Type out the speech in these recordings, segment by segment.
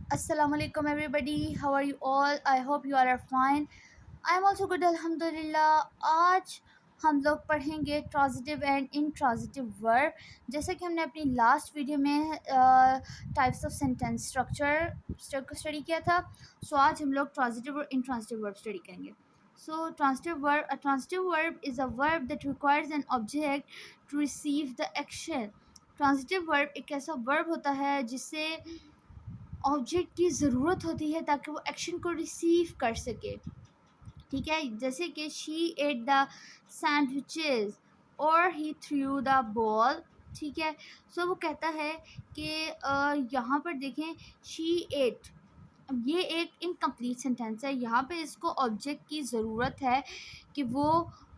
Assalamu alaikum everybody. How are you all? I hope you all are fine. I am also good alhamdulillah. आज हम लोग पढ़ेंगे transitive and intransitive verb. जैसे कि हमने अपनी लास्ट वीडियो में टाइप्स ऑफ सेंटेंस स्ट्रक्चर को स्टडी किया था। सो आज हम लोग ट्रांजिटिव और इंट्रांजिटिव वर्ब स्टडी करेंगे। So transitive verb is a verb that requires an object to receive the action. Transitive verb एक ऐसा वर्ब होता है जिससे ऑब्जेक्ट की ज़रूरत होती है ताकि वो एक्शन को रिसीव कर सके। ठीक है, जैसे कि शी एट द सैंडविचेस और ही थ्रू द बॉल। ठीक है, सो वो कहता है कि यहाँ पर देखें शी एट, अब ये एक इनकम्प्लीट सेंटेंस है। यहाँ पे इसको ऑब्जेक्ट की ज़रूरत है कि वो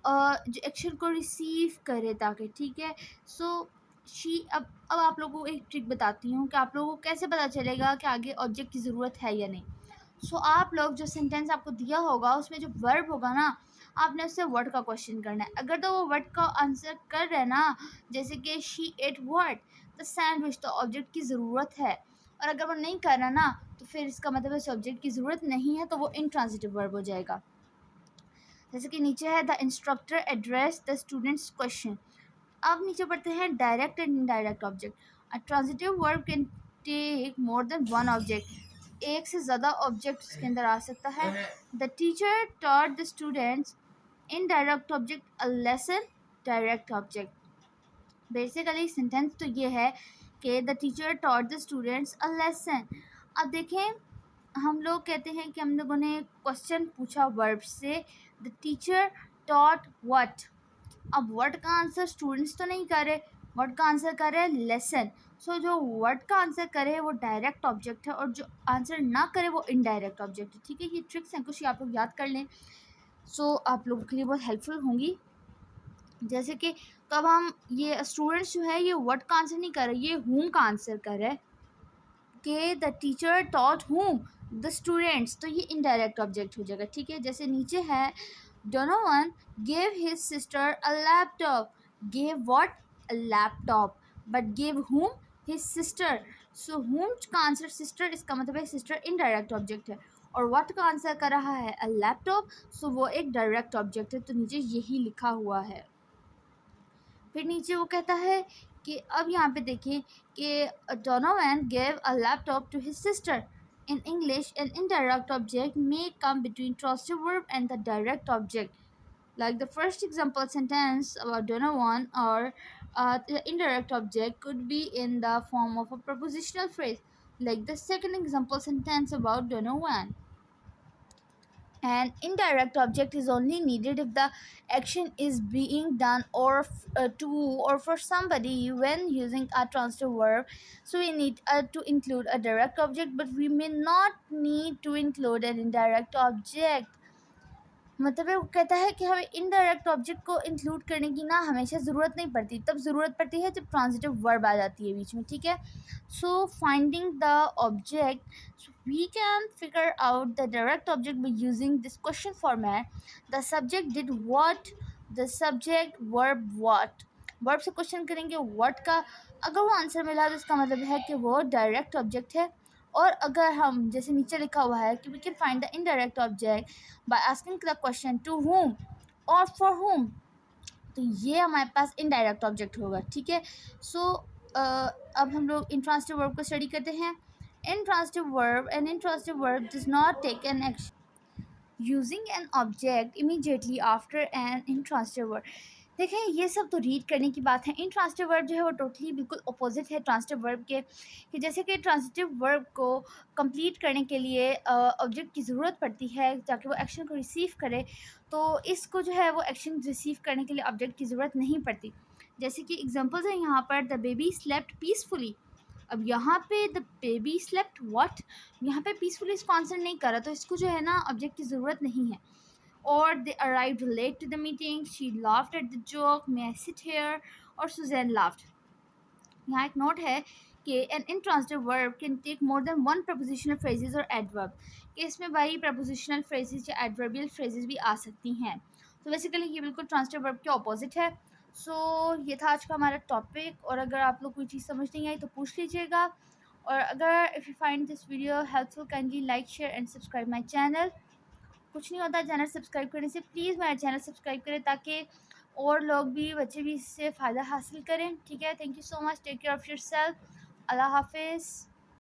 जो एक्शन को रिसीव करे ताकि, ठीक है। सो शी, अब आप लोगों को एक ट्रिक बताती हूँ कि आप लोगों को कैसे पता चलेगा कि आगे ऑब्जेक्ट की ज़रूरत है या नहीं। सो आप लोग जो सेंटेंस आपको दिया होगा उसमें जो वर्ब होगा ना, आपने उससे वर्ड का क्वेश्चन करना है। अगर तो वो वर्ड का आंसर कर रहे हैं ना, जैसे कि she ate word the sandwich, तो ऑब्जेक्ट की ज़रूरत है। और अगर वो नहीं कर रहा ना, तो फिर इसका मतलब है ऑब्जेक्ट की ज़रूरत नहीं है, तो वो इंट्रांजिटिव वर्ब हो जाएगा। जैसे कि नीचे है the instructor address the students question. अब नीचे पढ़ते हैं direct and indirect object. A transitive verb can take more than one object. एक से ज़्यादा ऑब्जेक्ट इसके अंदर आ सकता है। The teacher taught the students, indirect object a lesson, direct object. Basically sentence तो ये है कि the teacher taught the students a lesson. अब देखें, हम लोग कहते हैं कि हम लोगों ने क्वेश्चन पूछा वर्ब से, द टीचर टॉट व्हाट। अब वर्ड का आंसर स्टूडेंट्स तो नहीं कर रहे, वर्ड का आंसर कर रहे हैं लेसन। सो जो वर्ड का आंसर करे वो डायरेक्ट ऑब्जेक्ट है और जो आंसर ना करे वो इनडायरेक्ट ऑब्जेक्ट है। ठीक है, ये ट्रिक्स हैं कुछ, आप लोग याद कर लें। सो आप लोगों के लिए बहुत हेल्पफुल होंगी। जैसे कि तो अब हम ये स्टूडेंट्स जो है ये वर्ड का आंसर नहीं कर रहे, ये हुम का आंसर कर रहे हैं कि the teacher taught whom the students, तो ये इनडायरेक्ट ऑब्जेक्ट हो जाएगा। ठीक है, जैसे नीचे है Donovan gave his sister a laptop. Gave what? A laptop. But gave whom? His sister. So whom का आंसर सिस्टर, इसका मतलब है सिस्टर इनडायरेक्ट ऑब्जेक्ट है। और व्हाट का आंसर कर रहा है अ लैपटॉप, सो वो एक डायरेक्ट ऑब्जेक्ट है। तो नीचे यही लिखा हुआ है। फिर नीचे वो कहता है कि अब यहाँ पे देखिए कि Donovan gave a laptop to his sister. In English, an indirect object may come between transitive verb and the direct object. Like the first example sentence about Donovan, or the indirect object could be in the form of a prepositional phrase. Like the second example sentence about Donovan. An indirect object is only needed if the action is being done to or for somebody when using a transitive verb. So we need to include a direct object, but we may not need to include an indirect object. मतलब वो कहता है कि हमें indirect object को include करने की ना हमेशा ज़रूरत नहीं पड़ती, तब ज़रूरत पड़ती है जब ट्रांजिटिव वर्ब आ जाती है बीच में। ठीक है, so finding the object, we can figure out the direct object by using this question format. The subject did what, the subject verb what. Verb से क्वेश्चन करेंगे व्हाट का, अगर वो आंसर मिला तो इसका मतलब है कि वो डायरेक्ट ऑब्जेक्ट है। और अगर हम जैसे नीचे लिखा हुआ है कि we can find the indirect object by asking the question to whom और फॉर whom, तो ये हमारे पास इनडायरेक्ट ऑब्जेक्ट होगा। ठीक है, सो अब हम लोग इंट्रांसिटिव वर्ब को स्टडी करते हैं। Intransitive verb, an intransitive verb does not take an action using an object immediately after an intransitive verb. देखें, ये सब तो रीड करने की बात है। इंट्रांसिटिव वर्ब जो है वो टोटली बिल्कुल अपोजिट है ट्रांसिटिव वर्ब के, कि जैसे कि ट्रांसिटिव वर्ब को कंप्लीट करने के लिए ऑब्जेक्ट की ज़रूरत पड़ती है ताकि वो एक्शन को रिसीव करे, तो इसको जो है वो एक्शन रिसीव करने के लिए ऑब्जेक्ट की ज़रूरत नहीं पड़ती। जैसे कि एग्जांपल्स हैं यहाँ पर, द बेबी स्लेप्ट पीसफुली। अब यहाँ पे द बेबी स्लेप्ट व्हाट, यहाँ पे पीसफुली इसको आंसर नहीं करा, तो इसको जो है ना ऑब्जेक्ट की ज़रूरत नहीं है। और they arrived late to the meeting, she laughed at the joke, may I sit here, और सुजैन लाफ्ड। यहाँ एक नोट है कि an intransitive verb can take more than one prepositional phrases और एडवर्ब, कि इसमें भाई प्रपोजिशनल फ्रेजेस या एडवर्बियल फ्रेजेस भी आ सकती हैं। तो बेसिकली ये बिल्कुल ट्रांसिटिव वर्ब के ऑपोजिट है। सो ये था आज का हमारा टॉपिक, और अगर आप लोग कोई चीज़ समझ नहीं आई तो पूछ लीजिएगा। और अगर if you find this video helpful kindly like share and subscribe my channel. कुछ नहीं होता चैनल सब्सक्राइब करने से, प्लीज़ मेरा चैनल सब्सक्राइब करें ताकि और लोग भी, बच्चे भी इससे फ़ायदा हासिल करें। ठीक है, thank you so much, take care of yourself, अल्लाह हाफिज़।